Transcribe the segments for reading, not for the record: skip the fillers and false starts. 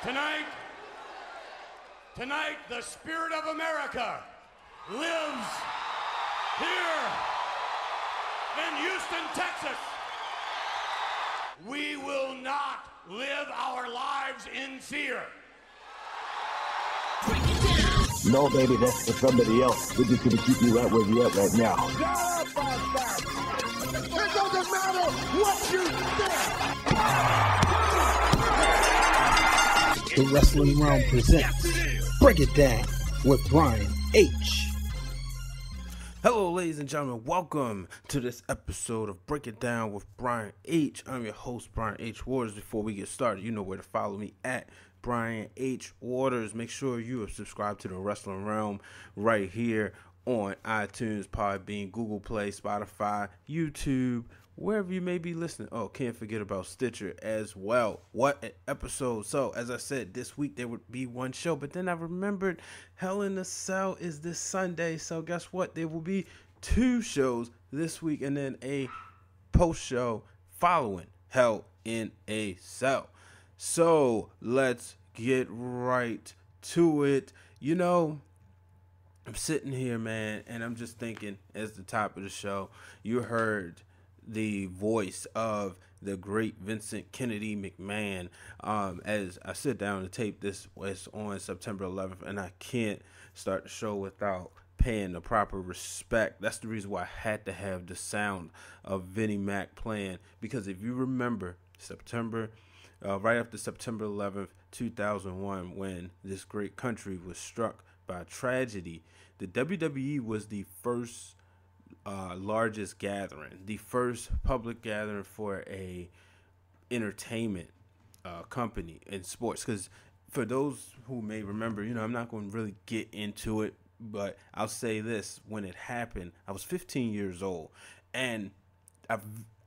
Tonight, the spirit of America lives here in Houston, Texas. We will not live our lives in fear. No, baby, that's for somebody else. We're just going to keep you right where you're at right now. It doesn't matter what you think. The Wrestling Realm presents Break It Down with Brian H. Hello, ladies and gentlemen. Welcome to this episode of Break It Down with Brian H. I'm your host, Brian H. Waters. Before we get started, you know where to follow me at Brian H. Waters. Make sure you are subscribed to the Wrestling Realm right here on iTunes, Podbean, Google Play, Spotify, YouTube, wherever you may be listening. Oh, can't forget about Stitcher as well. What an episode. So, as I said, this week there would be one show, but then I remembered Hell in a Cell is this Sunday. So, guess what? There will be two shows this week and then a post show following Hell in a Cell. So, let's get right to it. You know, I'm sitting here, man, and I'm just thinking, as the top of the show, you heard the voice of the great Vincent Kennedy McMahon. As I sit down to tape this, it's on September 11th, and I can't start the show without paying the proper respect. That's the reason why I had to have the sound of Vinnie Mac playing, because if you remember right after September 11th, 2001, when this great country was struck by tragedy, the WWE was the first largest gathering, the first public gathering for a entertainment company in sports. Because for those who may remember, you know, I'm not going to really get into it, but I'll say this: when it happened, I was 15 years old, and I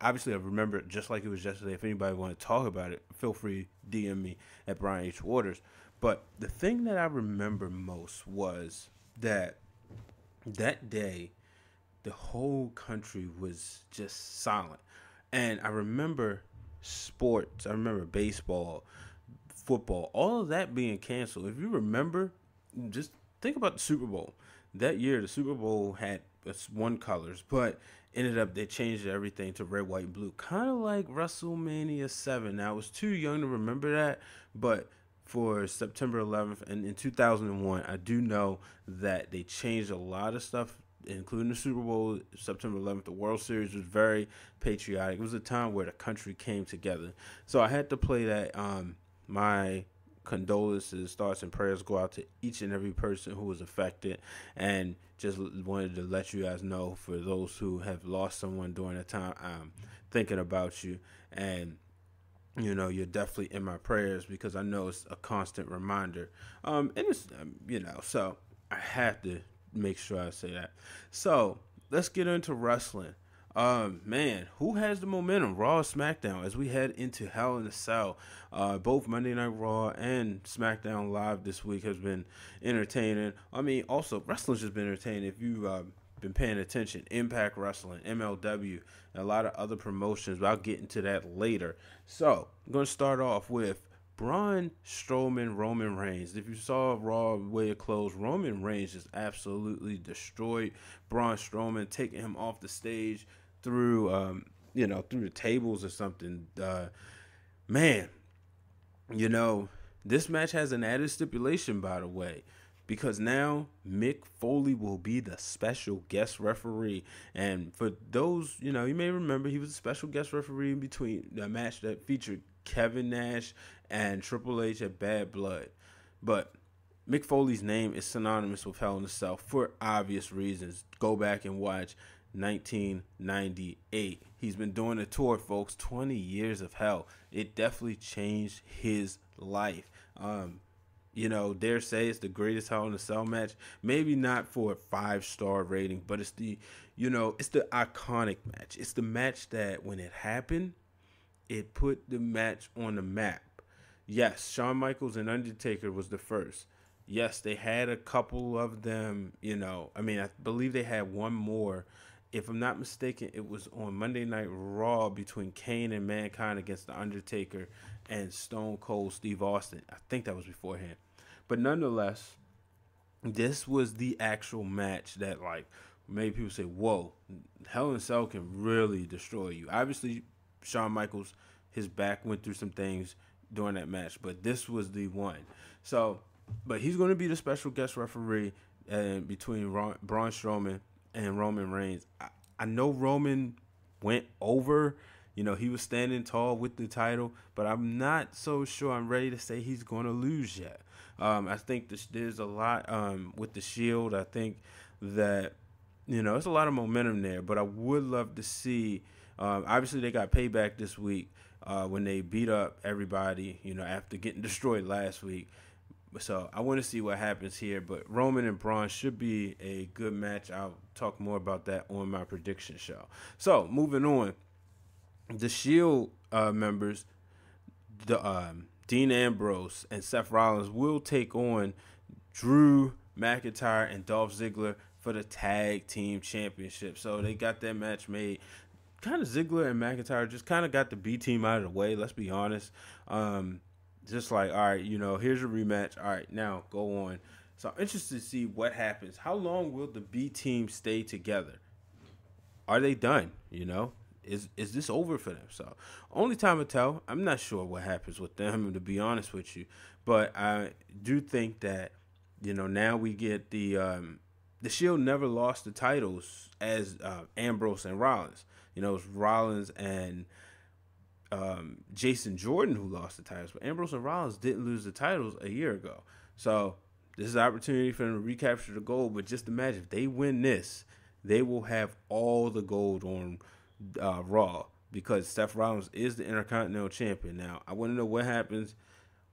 remember it just like it was yesterday. If anybody want to talk about it, feel free to DM me at Brian H. Waters. But the thing that I remember most was that day, the whole country was just silent. And I remember sports. I remember baseball, football, all of that being canceled. If you remember, just think about the Super Bowl. That year, the Super Bowl had one colors, but ended up they changed everything to red, white, and blue, kind of like WrestleMania 7. Now, I was too young to remember that, but for September 11th and in 2001, I do know that they changed a lot of stuff, including the Super Bowl, September 11th. The World Series was very patriotic. It was a time where the country came together. So I had to play that. My condolences, thoughts, and prayers go out to each and every person who was affected, and just wanted to let you guys know, for those who have lost someone during that time, I'm thinking about you, and you know, you're definitely in my prayers, because I know it's a constant reminder. And it's, you know, so I have to make sure I say that. So let's get into wrestling. Man, who has the momentum? Raw and Smackdown, as we head into Hell in a Cell. Both Monday Night Raw and Smackdown Live this week has been entertaining. I mean, also, wrestling's just been entertaining. If you've been paying attention, Impact Wrestling, MLW, and a lot of other promotions, but I'll get into that later. So, I'm going to start off with Braun Strowman, Roman Reigns. If you saw Raw way it closed, Roman Reigns just absolutely destroyed Braun Strowman, taking him off the stage through through the tables or something. Man, you know, this match has an added stipulation, by the way, because now Mick Foley will be the special guest referee. And for those, you know, you may remember, he was a special guest referee in between the match that featured Kevin Nash and Triple H at Bad Blood. But Mick Foley's name is synonymous with Hell in a Cell for obvious reasons. Go back and watch 1998. He's been doing a tour, folks. 20 years of Hell. It definitely changed his life. You know, dare say it's the greatest Hell in a Cell match. Maybe not for a 5-star rating, but it's the iconic match. It's the match that when it happened, it put the match on the map. Yes, Shawn Michaels and Undertaker was the first. Yes, they had a couple of them, you know. I mean, I believe they had one more if I'm not mistaken, it was on Monday Night Raw between Kane and Mankind against The Undertaker and Stone Cold Steve Austin. I think that was beforehand. But nonetheless, this was the actual match that, like, made people say, whoa, Hell in a Cell can really destroy you. Obviously, Shawn Michaels, his back went through some things during that match, but this was the one. So, but he's going to be the special guest referee between Braun Strowman and Roman Reigns. I know Roman went over. You know, he was standing tall with the title, but I'm not so sure I'm ready to say he's going to lose yet. I think there's a lot with the Shield. I think that, you know, there's a lot of momentum there, but I would love to see, obviously they got payback this week when they beat up everybody, you know, after getting destroyed last week. So I want to see what happens here, but Roman and Braun should be a good match. I'll talk more about that on my prediction show. So moving on, the Shield members, Dean Ambrose and Seth Rollins will take on Drew McIntyre and Dolph Ziggler for the tag team championship. So they got that match made. Kind of Ziggler and McIntyre just kind of got the B team out of the way. Let's be honest. Just like, all right, you know, here's your rematch. All right, now go on. So I'm interested to see what happens. How long will the B team stay together? Are they done? You know, is this over for them? So only time will tell. I'm not sure what happens with them, to be honest with you. But I do think that, you know, now we get the Shield never lost the titles as Ambrose and Rollins. You know, it's Rollins and Jason Jordan who lost the titles, but Ambrose and Rollins didn't lose the titles a year ago. So this is an opportunity for them to recapture the gold. But just imagine if they win this, they will have all the gold on Raw, because Seth Rollins is the Intercontinental Champion. Now, I want to know what happens.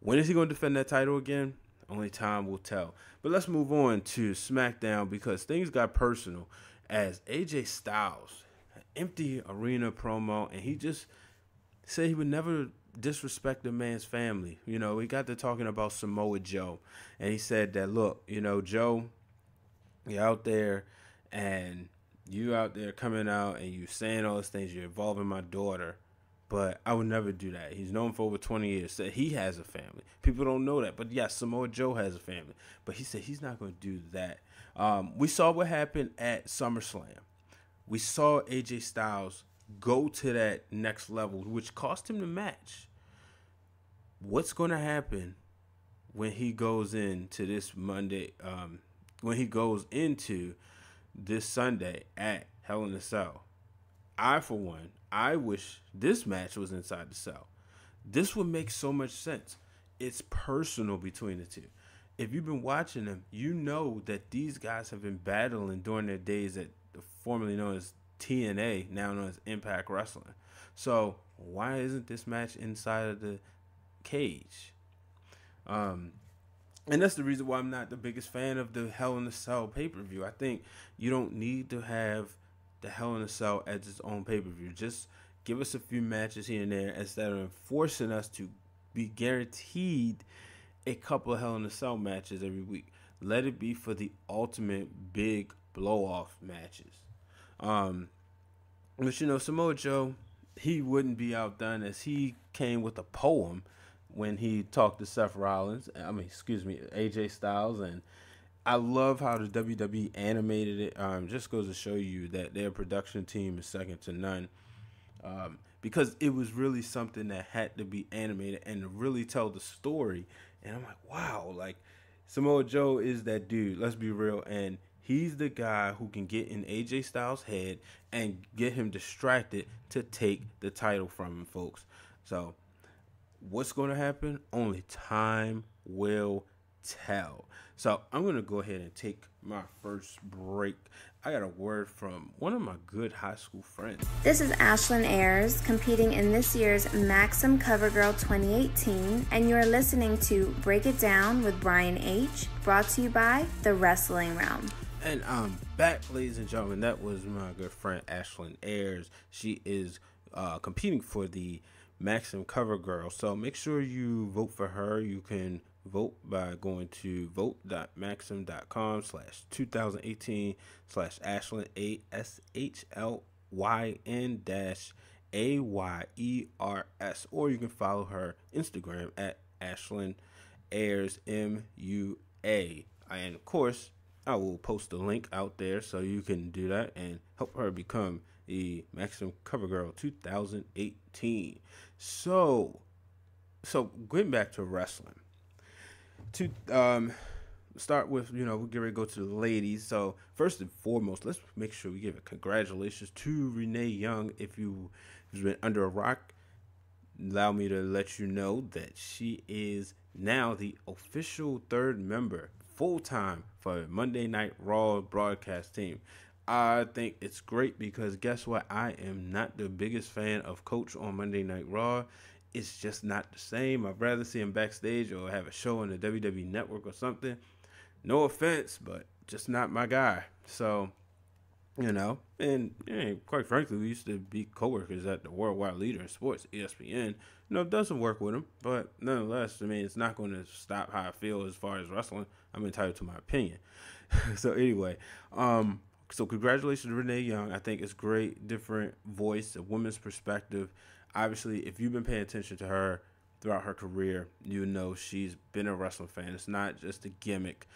When is he going to defend that title again? Only time will tell. But let's move on to SmackDown, because things got personal as AJ Styles, an empty arena promo, and he just said he would never disrespect a man's family. You know, he got to talking about Samoa Joe, and he said that, look, you know, Joe, you're out there, and you out there coming out, and you saying all these things, you're involving my daughter, but I would never do that. He's known for over 20 years, said he has a family. People don't know that, but yes, Samoa Joe has a family, but he said he's not going to do that. We saw what happened at SummerSlam. We saw AJ Styles go to that next level, which cost him the match. What's going to happen when he goes into this Monday, when he goes into this Sunday at Hell in a Cell? I, for one, I wish this match was inside the cell. This would make so much sense. It's personal between the two. If you've been watching them, you know that these guys have been battling during their days at formerly known as TNA, now known as Impact Wrestling. So why isn't this match inside of the cage? And that's the reason why I'm not the biggest fan of the Hell in a Cell pay-per-view. I think you don't need to have the Hell in a Cell as its own pay-per-view. Just give us a few matches here and there instead of forcing us to be guaranteed a couple of Hell in a Cell matches every week. Let it be for the ultimate big blow-off matches. But you know, Samoa Joe, he wouldn't be outdone, as he came with a poem when he talked to Seth Rollins. AJ Styles, and I love how the WWE animated it. Just goes to show you that their production team is second to none. Because it was really something that had to be animated and to really tell the story. And I'm like, wow, like Samoa Joe is that dude. Let's be real. And he's the guy who can get in AJ Styles' head and get him distracted to take the title from him, folks. So what's going to happen? Only time will tell. So I'm going to go ahead and take my first break. I got a word from one of my good high school friends. This is Ashlyn Ayers, competing in this year's Maxim CoverGirl 2018, and you're listening to Break It Down with Bryan H., brought to you by The Wrestling Realm. And I'm back, ladies and gentlemen. That was my good friend Ashlyn Ayers. She is competing for the Maxim CoverGirl. So make sure you vote for her. You can vote by going to vote.maxim.com/2018/Ashlyn ASHLYN-AYERS, or you can follow her Instagram at Ashlyn Ayers MUA. And of course, I will post a link out there so you can do that and help her become the Maxim Cover Girl 2018. So getting back to wrestling. To start with, we're getting ready to go to the ladies. So first and foremost, let's make sure we give a congratulations to Renee Young. If you've been under a rock, allow me to let you know that she is now the official third member full-time for Monday Night Raw broadcast team. I think it's great because guess what? I am not the biggest fan of Coach on Monday Night Raw. It's just not the same. I'd rather see him backstage or have a show on the WWE Network or something. No offense, but just not my guy. So, and quite frankly, we used to be coworkers at the Worldwide Leader in Sports, ESPN. It doesn't work with him, but nonetheless, it's not going to stop how I feel as far as wrestling. I'm entitled to my opinion. So anyway, so congratulations to Renee Young. I think it's great, different voice, a woman's perspective. Obviously, if you've been paying attention to her throughout her career, you know she's been a wrestling fan. It's not just a gimmick.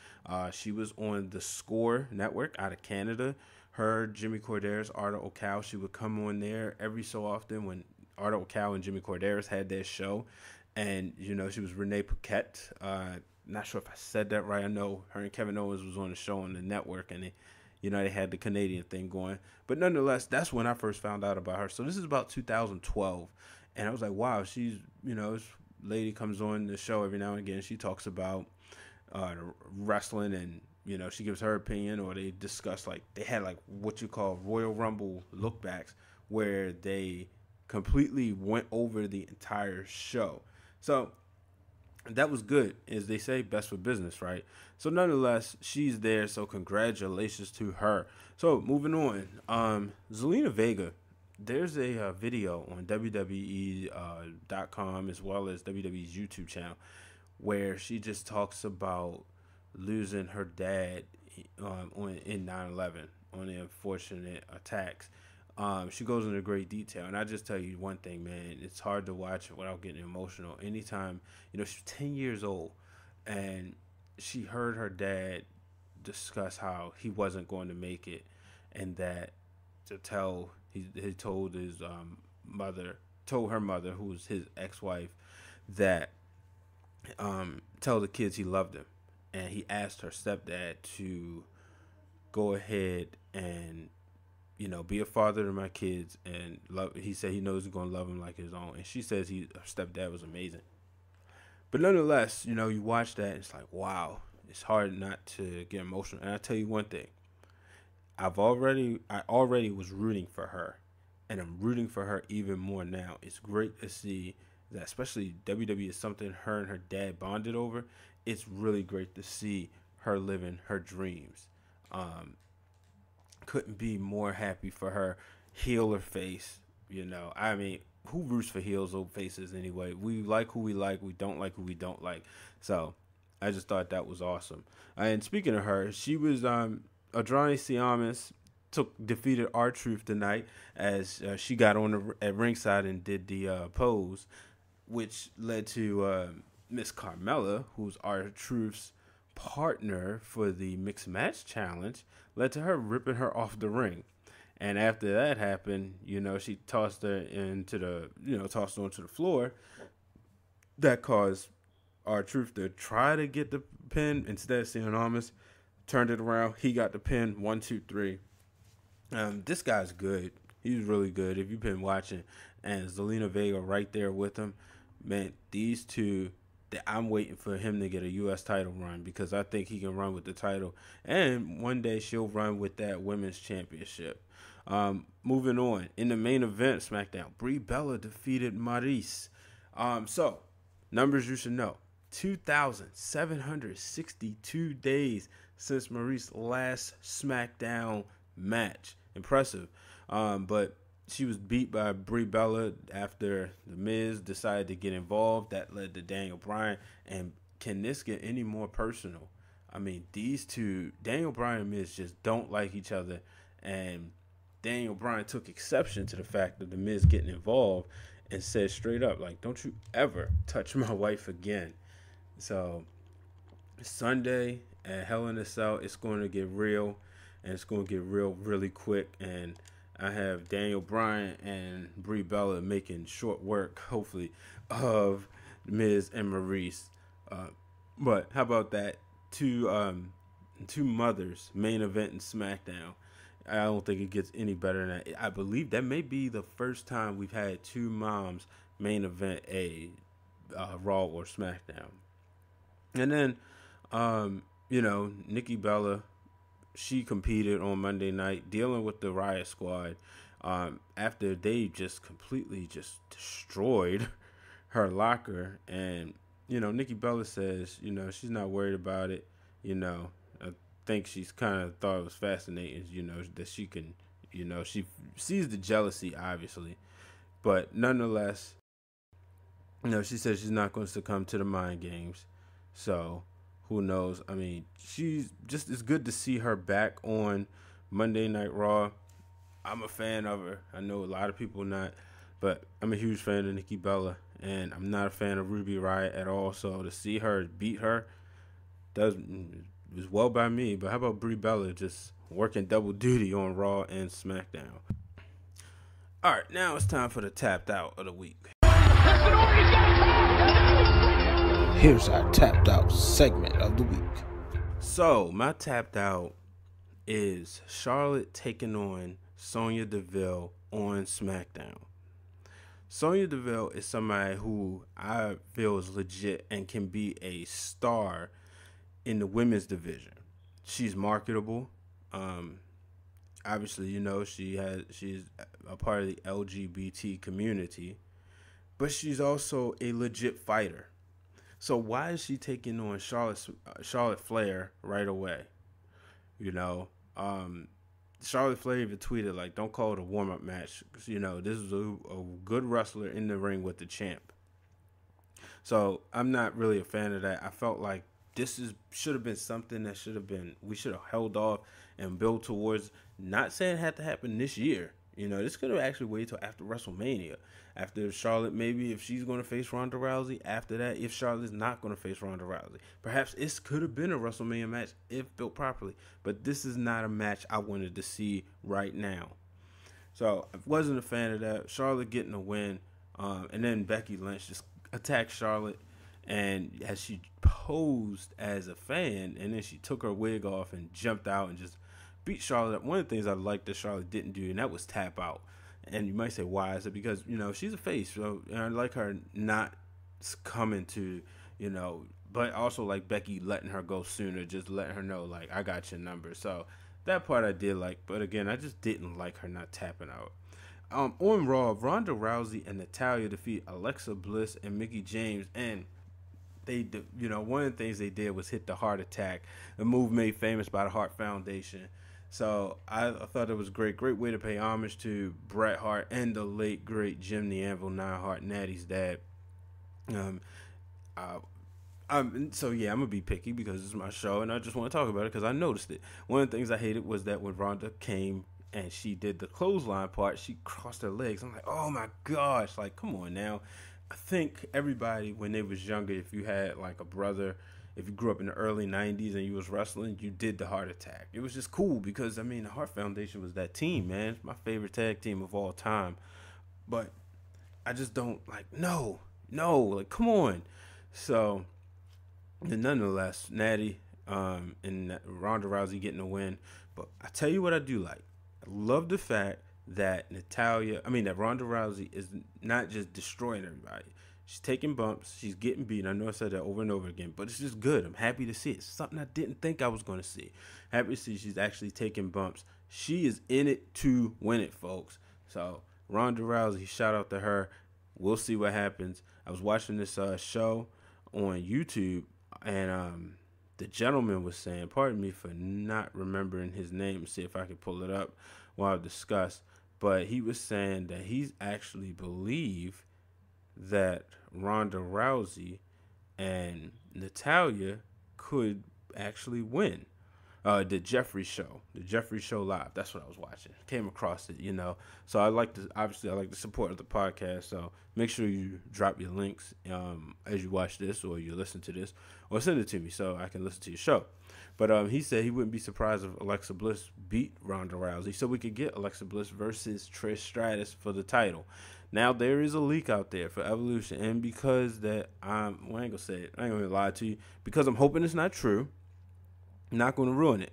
She was on the Score Network out of Canada. Her, Jimmy Corderas, Arda Ocal, she would come on there every so often when Arda Ocal and Jimmy Corderas had their show. And, she was Renee Paquette. Not sure if I said that right. I know her and Kevin Owens was on the show on the network, and they had the Canadian thing going. But nonetheless, that's when I first found out about her. So this is about 2012. And I was like, wow, she's, this lady comes on the show every now and again. She talks about wrestling and, she gives her opinion, or they discuss, they had what you call Royal Rumble lookbacks where they completely went over the entire show. So that was good. As they say, best for business, right? So nonetheless, she's there. So congratulations to her. So moving on, Zelina Vega. There's a video on WWE.com as well as WWE's YouTube channel where she just talks about losing her dad in 9/11 on the unfortunate attacks. She goes into great detail, and I just tell you one thing, man, it's hard to watch it without getting emotional. Anytime, she's 10 years old, and she heard her dad discuss how he wasn't going to make it, and that he told his told her mother, who was his ex-wife, that tell the kids he loved them, and he asked her stepdad to go ahead and be a father to my kids and love. He said he knows he's going to love him like his own. And she says her stepdad was amazing. But nonetheless, you watch that and it's like, wow, it's hard not to get emotional. And I tell you one thing, I already was rooting for her, and I'm rooting for her even more now. It's great to see that, especially WWE is something her and her dad bonded over. It's really great to see her living her dreams. Couldn't be more happy for her. Heel or face, who roots for heels or faces anyway? We like who we like. We don't like who we don't like. So I just thought that was awesome. And speaking of her, she was Adrani Siamis defeated R-Truth tonight as she got on at ringside and did the pose, which led to Miss Carmella, who's R-Truth's partner for the mixed match challenge, led to her ripping her off the ring. And after that happened, she tossed her onto the floor. That caused R-Truth to try to get the pin. Instead, Sionamis turned it around. He got the pin. 1, 2, 3. This guy's good. He's really good. If you've been watching, and Zelina Vega right there with him, man, these two, I'm waiting for him to get a U.S. title run because I think he can run with the title. And one day she'll run with that women's championship. Moving on. In the main event, SmackDown, Brie Bella defeated Maryse. So, numbers you should know. 2,762 days since Maryse's last SmackDown match. Impressive. But she was beat by Brie Bella after The Miz decided to get involved. That led to Daniel Bryan. And can this get any more personal? I mean, these two, Daniel Bryan and Miz, just don't like each other, and Daniel Bryan took exception to the fact of the Miz getting involved and said straight up, like, don't you ever touch my wife again. So Sunday at Hell in a Cell, it's going to get real, and it's going to get real really quick. And I have Daniel Bryan and Brie Bella making short work, hopefully, of Miz and Maurice. But how about that? Two mothers main event in SmackDown. I don't think it gets any better than that. I believe that may be the first time we've had two moms main event a Raw or SmackDown. And then, Nikki Bella, she competed on Monday night dealing with the Riot Squad after they just completely just destroyed her locker. And, Nikki Bella says, she's not worried about it. I think she's kind of thought it was fascinating, that she can, she sees the jealousy, obviously. But nonetheless, she says she's not going to succumb to the mind games. So who knows? I mean, it's good to see her back on Monday Night Raw. I'm a fan of her. I know a lot of people not, but I'm a huge fan of Nikki Bella, and I'm not a fan of Ruby Riott at all. So to see her beat her was well by me. But how about Brie Bella just working double duty on Raw and SmackDown? All right, now it's time for the Tapped Out of the week. Here's our Tapped Out segment of the week. So my Tapped Out is Charlotte taking on Sonya Deville on SmackDown. Sonya Deville is somebody who I feel is legit and can be a star in the women's division. She's marketable. Obviously, she's a part of the LGBT community, but she's also a legit fighter. So why is she taking on Charlotte Flair right away? Charlotte Flair even tweeted, like, don't call it a warm-up match. This is a good wrestler in the ring with the champ. So I'm not really a fan of that. I felt like should have been something that we should have held off and built towards. Not saying it had to happen this year. This could have actually waited till after WrestleMania. After Charlotte, maybe if she's going to face Ronda Rousey. After that, if Charlotte's not going to face Ronda Rousey. Perhaps it could have been a WrestleMania match if built properly. But this is not a match I wanted to see right now. So I wasn't a fan of that. Charlotte getting a win. And then Becky Lynch just attacked Charlotte. And as she posed as a fan, and then she took her wig off and jumped out and just beat Charlotte. One of the things I liked that Charlotte didn't do, and that was tap out. And you might say, why? I said, because, she's a face. So I like her not coming to, but also like Becky letting her go sooner, just letting her know, like, I got your number. So that part I did like. But again, I just didn't like her not tapping out. On Raw, Ronda Rousey and Natalya defeat Alexa Bliss and Mickie James. And they, one of the things they did was hit the heart attack, a move made famous by the Hart Foundation. So I thought it was great way to pay homage to Bret Hart and the late great Jim the Anvil Neidhart, Natty's dad. So yeah, I'm gonna be picky because it's my show, and I just want to talk about it because I noticed it. One of the things I hated was that when Ronda came and she did the clothesline part, she crossed her legs. I'm like, oh my gosh, like, come on now. I think everybody, when they was younger, if you had like a brother, if you grew up in the early 90s and you was wrestling, you did the heart attack. It was just cool because, I mean, the Hart Foundation was that team, man. It's my favorite tag team of all time. But I just don't, like, no, like, come on. So, nonetheless, Natty and Ronda Rousey getting a win. But I tell you what I do like. I love the fact that that Ronda Rousey is not just destroying everybody. She's taking bumps. She's getting beat. I know I said that over and over again, but it's just good. I'm happy to see it. It's something I didn't think I was going to see. Happy to see she's actually taking bumps. She is in it to win it, folks. So, Ronda Rousey, shout out to her. We'll see what happens. I was watching this show on YouTube, and the gentleman was saying, pardon me for not remembering his name, see if I can pull it up while I discuss, but he was saying that he's actually believe that Ronda Rousey and Natalya could actually win. The Jeffrey Show live. That's what I was watching. Came across it, So I like the support of the podcast. So make sure you drop your links as you watch this or you listen to this, or send it to me so I can listen to your show. But he said he wouldn't be surprised if Alexa Bliss beat Ronda Rousey, so we could get Alexa Bliss versus Trish Stratus for the title. Now there is a leak out there for Evolution, and because that I ain't gonna say it. I ain't gonna lie to you because I'm hoping it's not true. Not going to ruin it.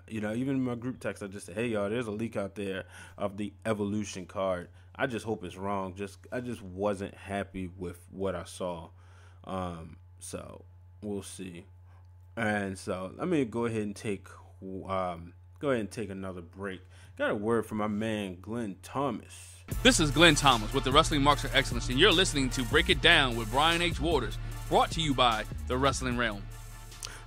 Even in my group text, I just said, hey, y'all, there's a leak out there of the Evolution card. I just hope it's wrong. I just wasn't happy with what I saw. So we'll see. And so let me go ahead and take another break. Got a word from my man, Glenn Thomas. This is Glenn Thomas with the Wrestling Marks of Excellence, and you're listening to Break It Down with Brian H. Waters, brought to you by The Wrestling Realm.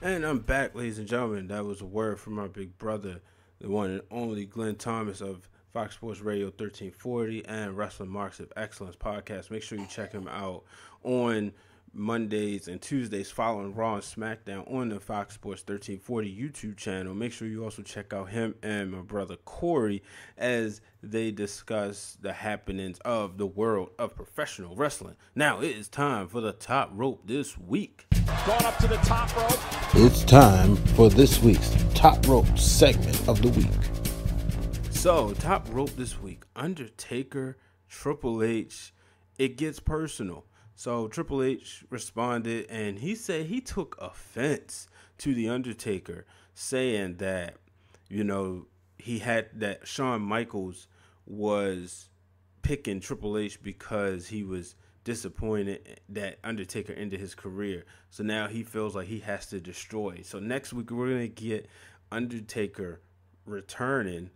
And I'm back, ladies and gentlemen. That was a word from my big brother, the one and only Glenn Thomas of Fox Sports Radio 1340 and Wrestling Marks of Excellence podcast. Make sure you check him out on Mondays and Tuesdays following Raw and Smackdown on the Fox Sports 1340 YouTube channel. Make sure you also check out him and my brother Corey as they discuss the happenings of the world of professional wrestling. Now it is time for the top rope this week. Going up to the top rope. It's time for this week's top rope segment of the week. So, top rope this week, Undertaker, Triple H, it gets personal. So Triple H responded, and he said he took offense to the Undertaker, saying that, he had that Shawn Michaels was picking Triple H because he was disappointed that Undertaker ended his career. So now he feels like he has to destroy. So next week we're going to get Undertaker returning,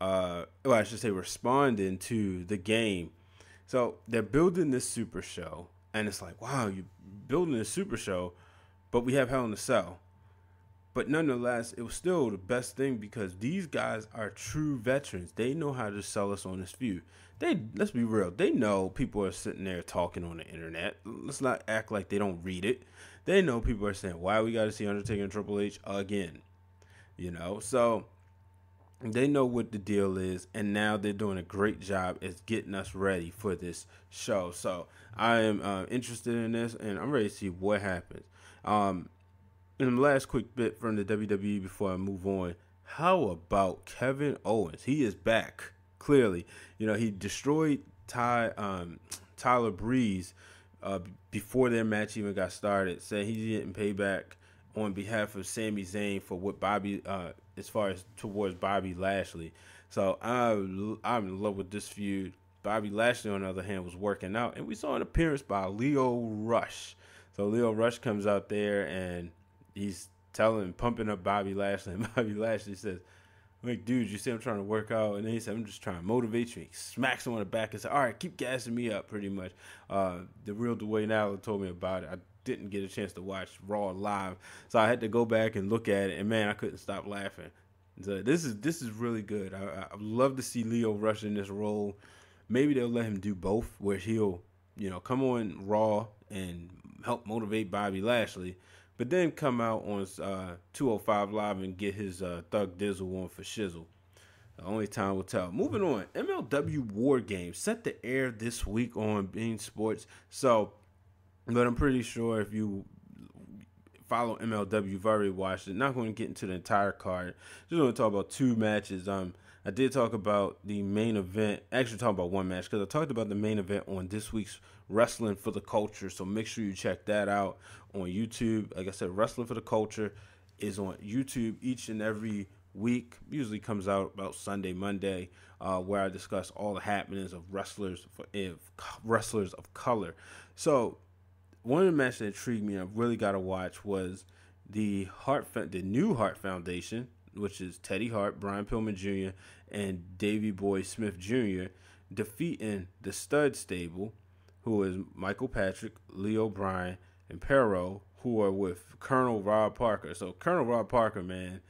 responding to the game. So they're building this super show. And it's like, wow, you're building a super show, but we have Hell in a Cell. But nonetheless, it was still the best thing because these guys are true veterans. They know how to sell us on this feud. Let's be real. They know people are sitting there talking on the internet. Let's not act like they don't read it. They know people are saying, why we got to see Undertaker and Triple H again? So they know what the deal is, and now they're doing a great job at getting us ready for this show. So I am interested in this, and I'm ready to see what happens. In the last quick bit from the WWE before I move on, how about Kevin Owens? He is back, clearly. He destroyed Tyler Breeze before their match even got started, said he didn't pay back on behalf of Sami Zayn for what Bobby, as far as towards Bobby Lashley. So I'm in love with this feud. Bobby Lashley, on the other hand, was working out, and we saw an appearance by Leo Rush. So Leo Rush comes out there and he's pumping up Bobby Lashley, and Bobby Lashley says, like, dude, you see I'm trying to work out? And then he said, I'm just trying to motivate you. He smacks him on the back and said, all right, keep gassing me up, pretty much. The real Dwayne Allen told me about it. I didn't get a chance to watch Raw live, so I had to go back and look at it, and man, I couldn't stop laughing. So this is really good. I love to see Leo Rush in this role. Maybe they'll let him do both, where he'll come on Raw and help motivate Bobby Lashley, but then come out on 205 Live and get his Thug Dizzle on for shizzle. The only time will tell. Moving on, MLW War Games set to air this week on Bean Sports. But I'm pretty sure if you follow MLW, you've already watched it. Not going to get into the entire card. Just going to talk about two matches. I did talk about the main event. Actually, talking about one match because I talked about the main event on this week's Wrestling for the Culture. So make sure you check that out on YouTube. Like I said, Wrestling for the Culture is on YouTube each and every week. Usually comes out about Sunday, Monday, where I discuss all the happenings of wrestlers of color. One of the matches that intrigued me, I really got to watch, was the new Hart Foundation, which is Teddy Hart, Brian Pillman Jr., and Davey Boy Smith Jr., defeating the Stud Stable, who is Michael Patrick, Leo Bryan, and Perro, who are with Colonel Rob Parker. So Colonel Rob Parker, man,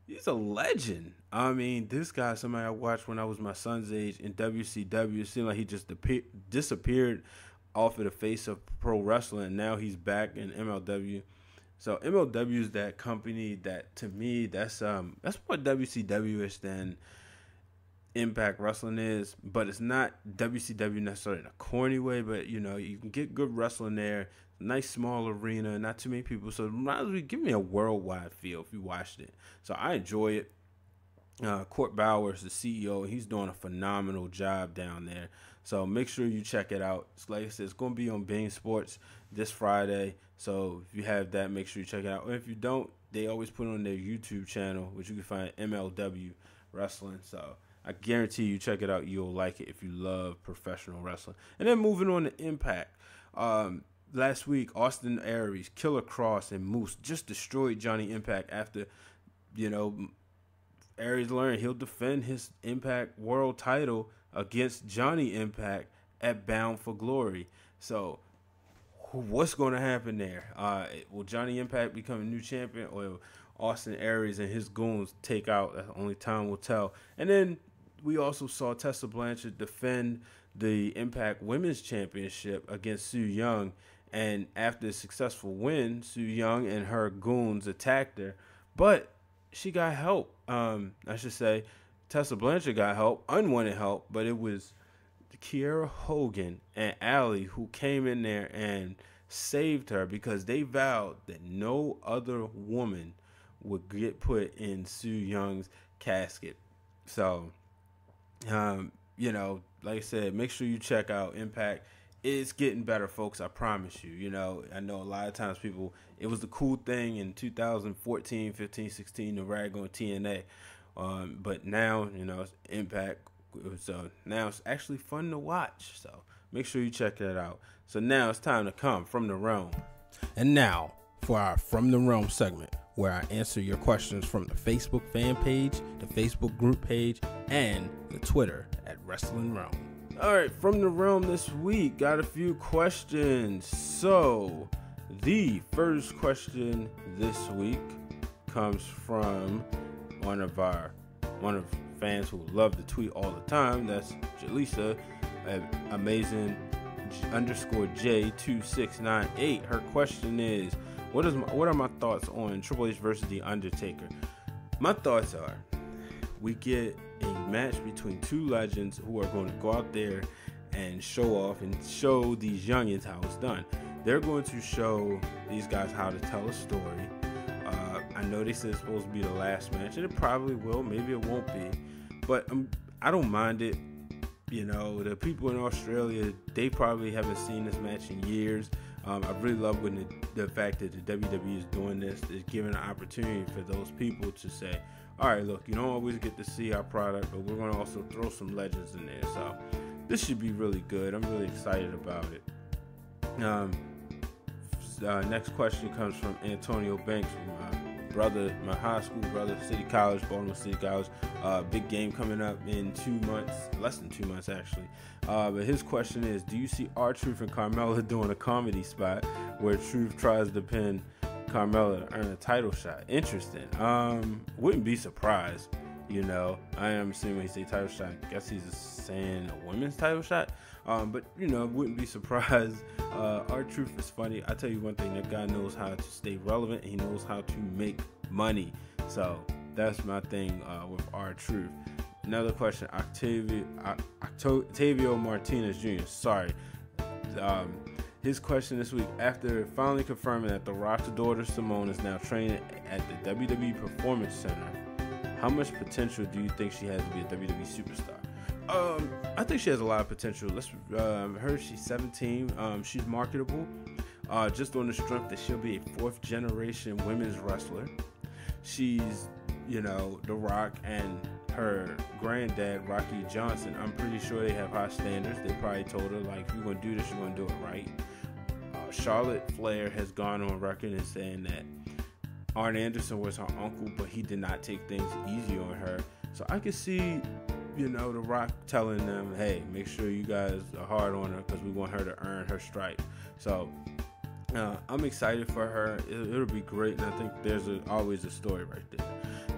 he's a legend. I mean, this guy, somebody I watched when I was my son's age in WCW. It seemed like he just disappeared off of the face of pro wrestling, and now he's back in MLW. So MLW is that company that, to me, that's what WCW is than Impact Wrestling is, but it's not WCW necessarily in a corny way, but you can get good wrestling there. Nice small arena, not too many people, so might as well give me a worldwide feel if you watched it. So I enjoy it. Court Bowers, the CEO, he's doing a phenomenal job down there. So make sure you check it out. Like I said, it's going to be on Bein Sports this Friday. So if you have that, make sure you check it out. Or if you don't, they always put it on their YouTube channel, which you can find MLW Wrestling. So I guarantee you check it out. You'll like it if you love professional wrestling. And then moving on to Impact. Last week, Austin Aries, Killer Kross, and Moose just destroyed Johnny Impact after, Aries learned he'll defend his Impact World title against Johnny Impact at Bound for Glory. So what's going to happen there? Will Johnny Impact become a new champion, or will Austin Aries and his goons take out? Only time will tell. And then we also saw Tessa Blanchard defend the Impact Women's Championship against Su Yung. And after a successful win, Su Yung and her goons attacked her. But she got help. I should say Tessa Blanchard got help, unwanted help, but it was Kiera Hogan and Allie who came in there and saved her, because they vowed that no other woman would get put in Su Young's casket. So, like I said, make sure you check out Impact. It's getting better, folks. I promise you. I know a lot of times it was the cool thing in 2014, 15, 16 to rag on TNA. But now, it's Impact. So now it's actually fun to watch. So make sure you check that out. So now it's time to come from the realm. And now for our From the Realm segment, where I answer your questions from the Facebook fan page, the Facebook group page, and the Twitter at Wrestling Realm. All right, from the realm this week, got a few questions. So the first question this week comes from one of fans who love to tweet all the time. That's Jaleesa, amazing _J2698. Her question is, what are my thoughts on Triple H versus The Undertaker? My thoughts are, we get a match between two legends who are going to go out there and show off and show these youngins how it's done. They're going to show these guys how to tell a story. I know they said it's supposed to be the last match, and it probably will. Maybe it won't be, but I don't mind it. The people in Australia, they probably haven't seen this match in years. I really love when the fact that the WWE is doing this, is giving an opportunity for those people to say, all right, look, you don't always get to see our product, but we're going to also throw some legends in there. So this should be really good. I'm really excited about it. Next question comes from Antonio Banks, my high school brother, City College, Baltimore City College. Big game coming up in 2 months, less than 2 months actually. But his question is, do you see R-Truth and Carmella doing a comedy spot where Truth tries to pin Carmella to earn a title shot? Interesting. Wouldn't be surprised. I am assuming when he say title shot, I guess he's saying a women's title shot. But wouldn't be surprised. R-Truth is funny. I tell you one thing, that guy knows how to stay relevant. He knows how to make money. So that's my thing with R-Truth. Another question, Octavio Martinez Jr. Sorry. His question this week, after finally confirming that The Rock's daughter Simone is now training at the WWE Performance Center, how much potential do you think she has to be a WWE superstar? I think she has a lot of potential. She's 17. She's marketable. Just on the strength that she'll be a 4th generation women's wrestler. She's, The Rock and her granddad, Rocky Johnson. I'm pretty sure they have high standards. They probably told her, like, if you're going to do this, you're going to do it right. Charlotte Flair has gone on record and saying that Arn Anderson was her uncle, but he did not take things easy on her. So I could see, The Rock telling them, hey, make sure you guys are hard on her because we want her to earn her stripe. So I'm excited for her. It'll be great, and I think there's always a story right there.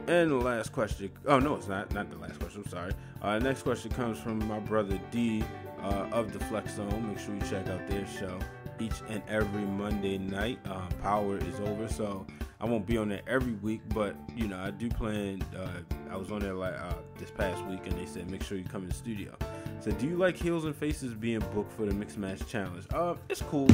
And the last question, oh no, it's not the last question, I'm sorry. Next question comes from my brother D. of the Flex Zone. Make sure you check out their show each and every Monday night. Power is over, so I won't be on there every week, but you know, I do plan. I was on there like this past week, and they said make sure you come in the studio. So, do you like heels and faces being booked for the Mixed Match Challenge? It's cool.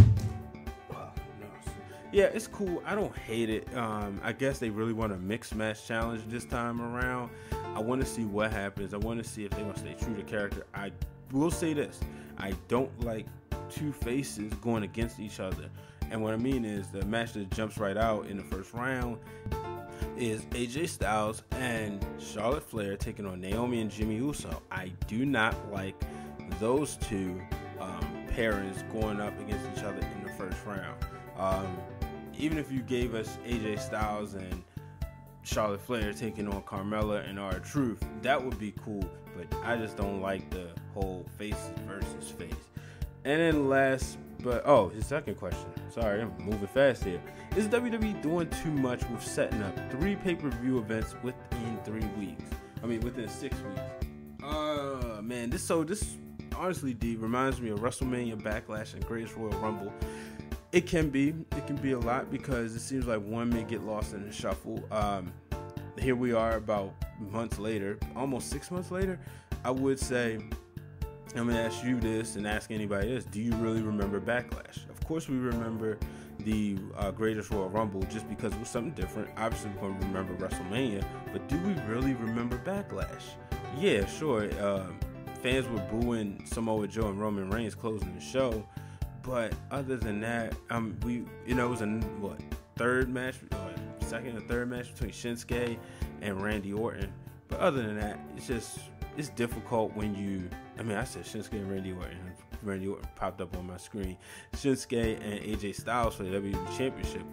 Yeah, it's cool. I don't hate it. I guess they really want a Mixed Match Challenge this time around. I want to see what happens. I want to see if they want to stay true to character. I will say this: I don't like two faces going against each other. And what I mean is the match that jumps right out in the first round is AJ Styles and Charlotte Flair taking on Naomi and Jimmy Uso. I do not like those two pairings going up against each other in the first round. Even if you gave us AJ Styles and Charlotte Flair taking on Carmella and R-Truth, that would be cool, but I just don't like the whole face versus face. And then last, but his second question. Sorry, I'm moving fast here. Is WWE doing too much with setting up 3 pay-per-view events within 3 weeks? Within 6 weeks. Man, this honestly, D, reminds me of WrestleMania, Backlash, and Greatest Royal Rumble. It can be a lot because it seems like one may get lost in the shuffle. Here we are about months later, almost 6 months later. I would say, I'm going to ask you this and ask anybody this. Do you really remember Backlash? Of course we remember the Greatest Royal Rumble just because it was something different. Obviously we're going to remember WrestleMania, but do we really remember Backlash? Yeah, sure. Fans were booing Samoa Joe and Roman Reigns closing the show, but other than that, it was a second or third match between Shinsuke and Randy Orton. But other than that, it's difficult when I said Shinsuke and Randy Orton. Randy Orton popped up on my screen. Shinsuke and AJ Styles for the WWE Championship.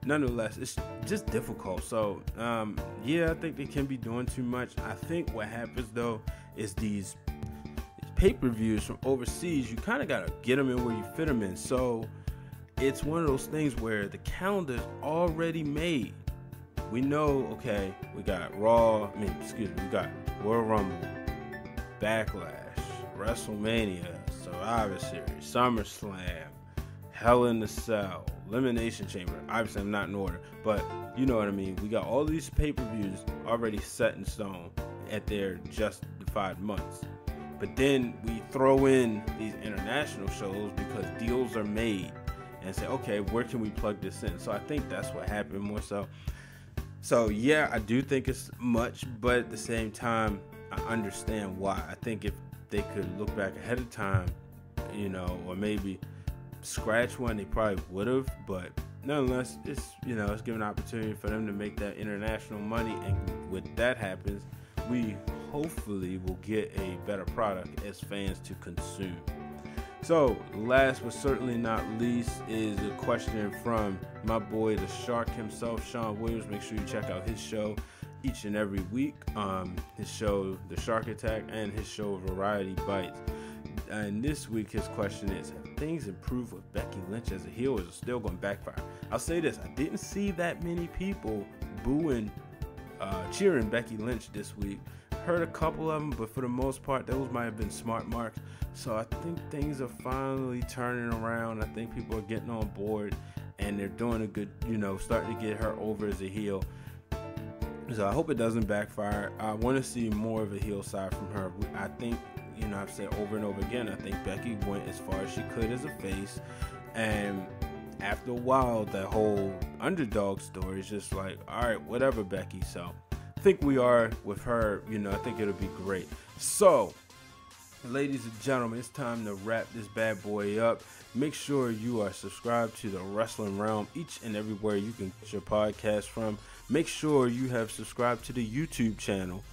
Nonetheless, it's just difficult. So, I think they can be doing too much. I think what happens, though, is these pay-per-views from overseas, you kind of got to get them in where you fit them in. So, it's one of those things where the calendar's already made. We know, okay, we got we got Royal Rumble, Backlash, WrestleMania, Survivor Series, SummerSlam, Hell in the Cell, Elimination Chamber. Obviously, I'm not in order, but you know what I mean. We got all these pay-per-views already set in stone at their justified months. But then we throw in these international shows because deals are made and say, okay, where can we plug this in? So I think that's what happened more so. So, yeah, I do think it's much, but at the same time, I understand why. I think if they could look back ahead of time, or maybe scratch one, they probably would have. But nonetheless, it's given an opportunity for them to make that international money. And when that happens, we hopefully will get a better product as fans to consume. So, last but certainly not least is a question from my boy, the Shark himself, Sean Williams. Make sure you check out his show each and every week. His show, The Shark Attack, and his show, Variety Bites. And this week, his question is, have things improved with Becky Lynch as a heel, or is it still going to backfire? I'll say this, I didn't see that many people cheering Becky Lynch this week. Heard a couple of them, but for the most part, those might have been smart marks. So I think things are finally turning around. I think people are getting on board, and they're doing a good, starting to get her over as a heel. So I hope it doesn't backfire. I want to see more of a heel side from her. I think, I've said over and over again, I think Becky went as far as she could as a face. And after a while, that whole underdog story is just like, all right, whatever, Becky. So I think we are with her. I think it'll be great. So, ladies and gentlemen, it's time to wrap this bad boy up. Make sure you are subscribed to the Wrestling Realm each and everywhere you can get your podcast from. Make sure you have subscribed to the YouTube channel,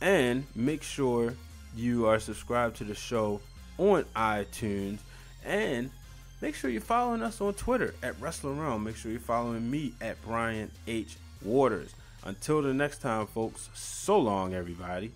and make sure you are subscribed to the show on iTunes, and make sure you're following us on Twitter at Wrestling Realm. Make sure you're following me at Brian H. Waters. Until the next time, folks, so long, everybody.